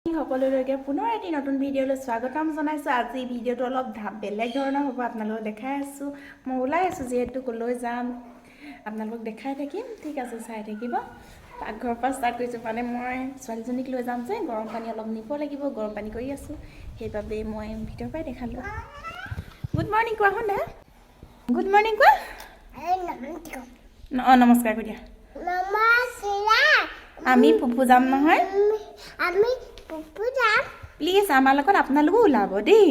সকলোলৈকে পুনৰ এটি নতুন ভিডিঅ'লৈ স্বাগতম জনাইছোঁ। আজি ভিডিঅ'টো অলপ বেলেগ ধৰণৰ হ'ব। আপোনালোকক দেখাই আছোঁ, মই ওলাই আছোঁ যিহেতু ক'লৈ যাম আপোনালোকক দেখাই থাকিম। ঠিক আছে, চাই থাকিব। পাকঘৰৰ পৰা ষ্টাৰ্ট কৰিছোঁ। মানে মই ছোৱালীজনীক লৈ যাম যে গৰম পানী অলপ নিব লাগিব, গৰম পানী কৰি আছোঁ, সেইবাবে মই ভিতৰৰ পৰাই দেখালোঁ। গুড মৰ্ণিং কোৱা শুন দে, গুড মৰ্ণিং কোৱা। অঁ নমস্কাৰ কৈ দিয়া। আমি ফুফু যাম নহয়, আমি পুপু যাম। প্লিজ আমাৰ লগত আপোনালোকো ওলাব দেই,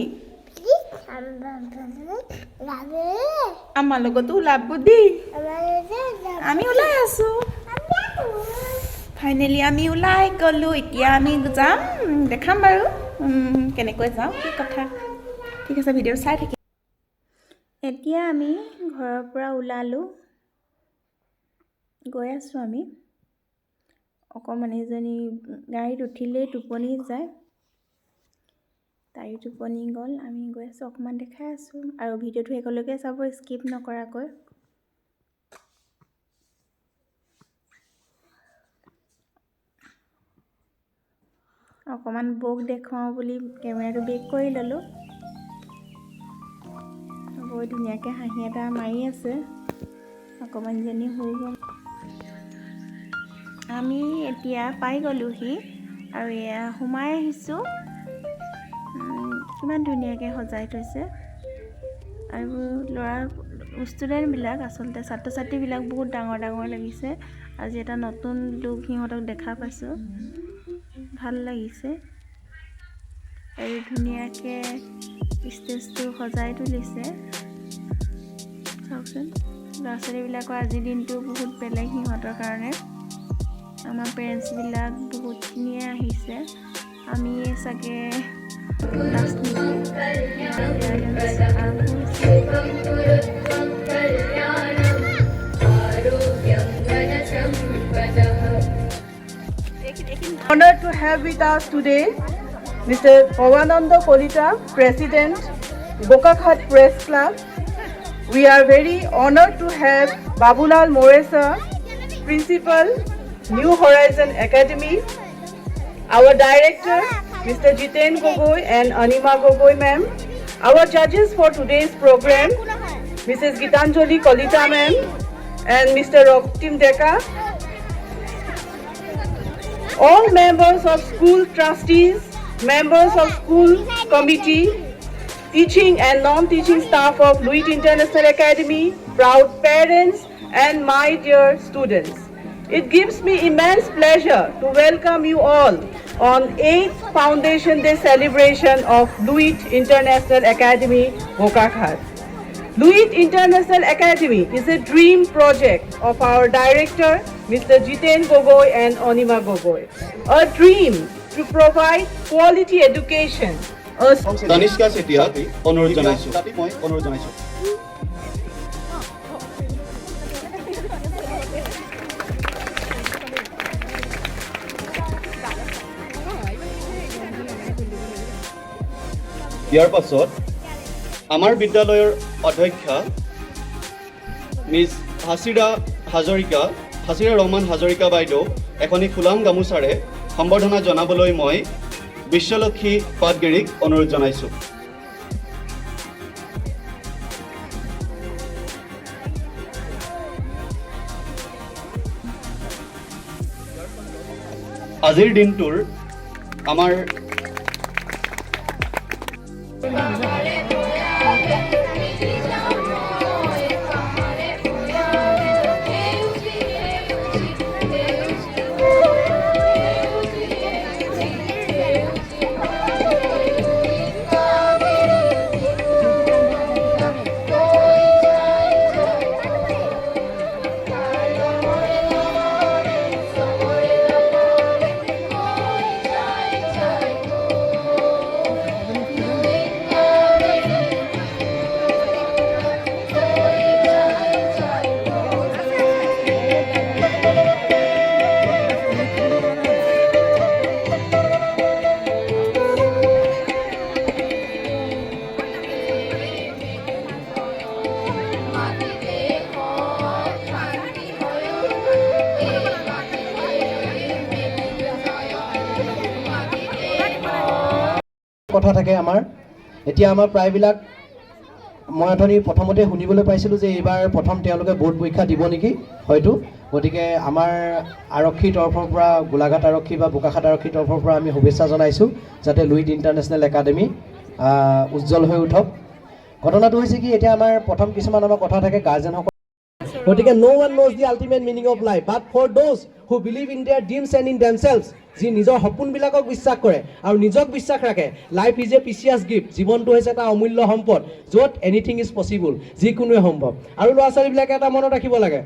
আমাৰ লগতো ওলাব দেই। আমি ওলাই আছোঁ, ফাইনেলি আমি ওলাই গ'লোঁ। এতিয়া আমি যাম, দেখাম বাৰু কেনেকৈ যাওঁ, কি কথা। ঠিক আছে, ভিডিঅ' চাই থাকিম। এতিয়া আমি ঘৰৰ পৰা ওলালোঁ, গৈ আছোঁ আমি। অকণমানিজনী গাড়ীত উঠিলেই টোপনি যায়, তাইও টোপনি গ'ল। আমি গৈ আছোঁ, অকণমান দেখাই আছোঁ আৰু ভিডিঅ'টো শেষলৈকে চাব, স্কিপ নকৰাকৈ। অকণমান বৌক দেখুৱাওঁ বুলি কেমেৰাটো বেক কৰি ল'লোঁ। বৰ ধুনীয়াকৈ হাঁহি এটা মাৰি আছে, অকণমানজনী শুই গ'ল। আমি এতিয়া পাই গ'লোহি আৰু এয়া সোমাই আহিছোঁ। কিমান ধুনীয়াকৈ সজাই থৈছে, আৰু ষ্টুডেণ্টবিলাক, আচলতে ছাত্ৰ ছাত্ৰীবিলাক বহুত ডাঙৰ ডাঙৰ লাগিছে। আজি এটা নতুন লুক সিহঁতক দেখা পাইছোঁ, ভাল লাগিছে। আৰু ধুনীয়াকৈ ষ্টেজটো সজাই তুলিছে। চাওকচোন, ল'ৰা ছোৱালীবিলাকৰ আজিৰ দিনটো বহুত বেলেগ সিহঁতৰ কাৰণে। আমাৰ পেৰেণ্টছবিলাক বহুতখিনিয়ে আহিছে, আমিয়ে চাগে লাষ্ট নেকি। Honored to have with us today Mr. Pawananda Kolita, President, Gokakhat Press Club. We are very honored to have Babulal Moresa, Principal, New Horizon Academy. Our Director, Mr. Jiten Gogoi and Anima Gogoi ma'am. Our judges for today's program, Mrs. Gitanjali Kolita ma'am and Mr. Roktim Deka. All members of school trustees, members of school committee, teaching and non-teaching staff of Luit International Academy, proud parents and my dear students. It gives me immense pleasure to welcome you all on 8th Foundation Day celebration of Luit International Academy, Gokakhat. Luit International Academy is a dream project of our director, Mr. Jiten Gogoi and Anima Gogoi. A dream to provide quality education. Tanishka Setia, অনুৰোধ জনাইছো। ইয়াৰ পাছত আমাৰ বিদ্যালয়ৰ অধ্যক্ষা miss হাছিৰা Rahman Hazarika বাইদেউ এখনি ফুলাম গামোচাৰে সম্বৰ্ধনা জনাবলৈ মই বিশ্বলক্ষী পাটগিৰিক অনুৰোধ জনাইছোঁ। আজিৰ দিনটোৰ আমাৰ কথা থাকে আমাৰ এতিয়া আমাৰ প্ৰায়বিলাক মই অথনি প্ৰথমতে শুনিবলৈ পাইছিলোঁ যে এইবাৰ প্ৰথম তেওঁলোকে বোৰ্ড পৰীক্ষা দিব নেকি হয়তো গতিকে আমাৰ আৰক্ষীৰ তৰফৰ পৰা গোলাঘাট আৰক্ষী বা বোকাখাট আৰক্ষীৰ তৰফৰ পৰা আমি শুভেচ্ছা জনাইছোঁ যাতে লুইট ইণ্টাৰনেশ্যনেল একাডেমি উজ্জ্বল হৈ উঠক ঘটনাটো হৈছে কি এতিয়া আমাৰ প্ৰথম কিছুমান আমাৰ কথা থাকে গাৰ্জেনসকল গতিকে no one knows the ultimate meaning of life but for those who believe in their dreams and in themselves যি নিজৰ সপোনবিলাকক বিশ্বাস কৰে আৰু নিজক বিশ্বাস ৰাখে life is a precious gift জীৱনটো হৈছে এটা অমূল্য সম্পদ য'ত এনিথিং ইজ পচিবল যিকোনোৱে সম্ভৱ আৰু ল'ৰা ছোৱালীবিলাকে এটা মনত ৰাখিব লাগে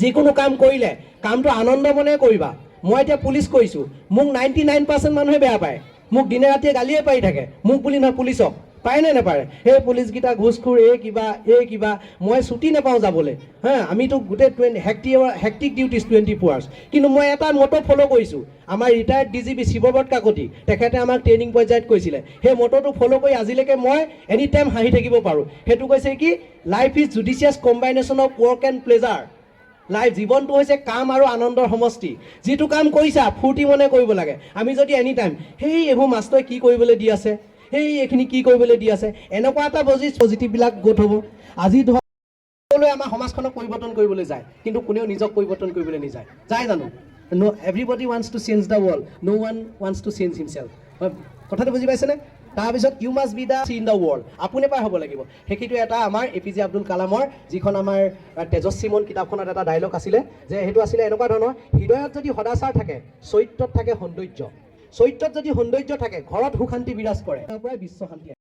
যিকোনো কাম কৰিলে কামটো আনন্দ মনে কৰিবা মই এতিয়া পুলিচ কৰিছোঁ মোক 99% মানুহে বেয়া পায় মোক দিনে ৰাতিয়ে গালিয়ে পাৰি থাকে মোক বুলি নহয় পুলিচক পায় নে নাপাৰে সেই পুলিচকেইটা ঘুচখোৰ কিবা মই ছুটি নাপাওঁ যাবলৈ হা আমিতো গোটেই হেক্টিক ডিউটিজ 24 আৱাৰ্ছ কিন্তু মই এটা মটো ফ'ল' কৰিছোঁ আমাৰ ৰিটায়াৰ্ড DGP শিৱব্ৰত কাকতি তেখেতে আমাক ট্ৰেইনিং পৰ্যায়ত কৈছিলে সেই মটোটো ফ'ল' কৰি আজিলৈকে মই এনি টাইম হাঁহি থাকিব পাৰোঁ সেইটো কৈছে কি life is judicious combination of work and pleasure life জীৱনটো হৈছে কাম আৰু আনন্দৰ সমষ্টি যিটো কাম কৰিছা ফূৰ্তি মনে কৰিব লাগে আমি যদি এনি টাইম সেই এইবোৰ মাষ্টৰে কি কৰিবলৈ দি আছে সেই এইখিনি কি কৰিবলৈ দি আছে এনেকুৱা এটা পজিটিভবিলাক গোট হ'ব আজি ধৰক সকলোৱে আমাৰ সমাজখনক পৰিৱৰ্তন কৰিবলৈ যায় কিন্তু কোনেও নিজক পৰিৱৰ্তন কৰিবলৈ নিযায় যায় জানো নো everybody wants to change the world no one wants to change himself কথাটো বুজি পাইছেনে তাৰপিছত you must be the see in the world আপুনি পাই হ'ব লাগিব সেইটো এটা আমাৰ APJ আব্দুল কালামৰ যিখন আমাৰ তেজস্বী মন কিতাপখনত এটা ডায়লগ আছিলে যে সেইটো আছিলে এনেকুৱা ধৰণৰ হৃদয়ত যদি সদাচাৰ থাকে চৰিত্ৰত থাকে সৌন্দৰ্য চৰিত্ৰত যদি সৌন্দৰ্য থাকে ঘৰত সুখ শান্তি বিৰাজ কৰে তাৰ পৰাই বিশ্ব শান্তি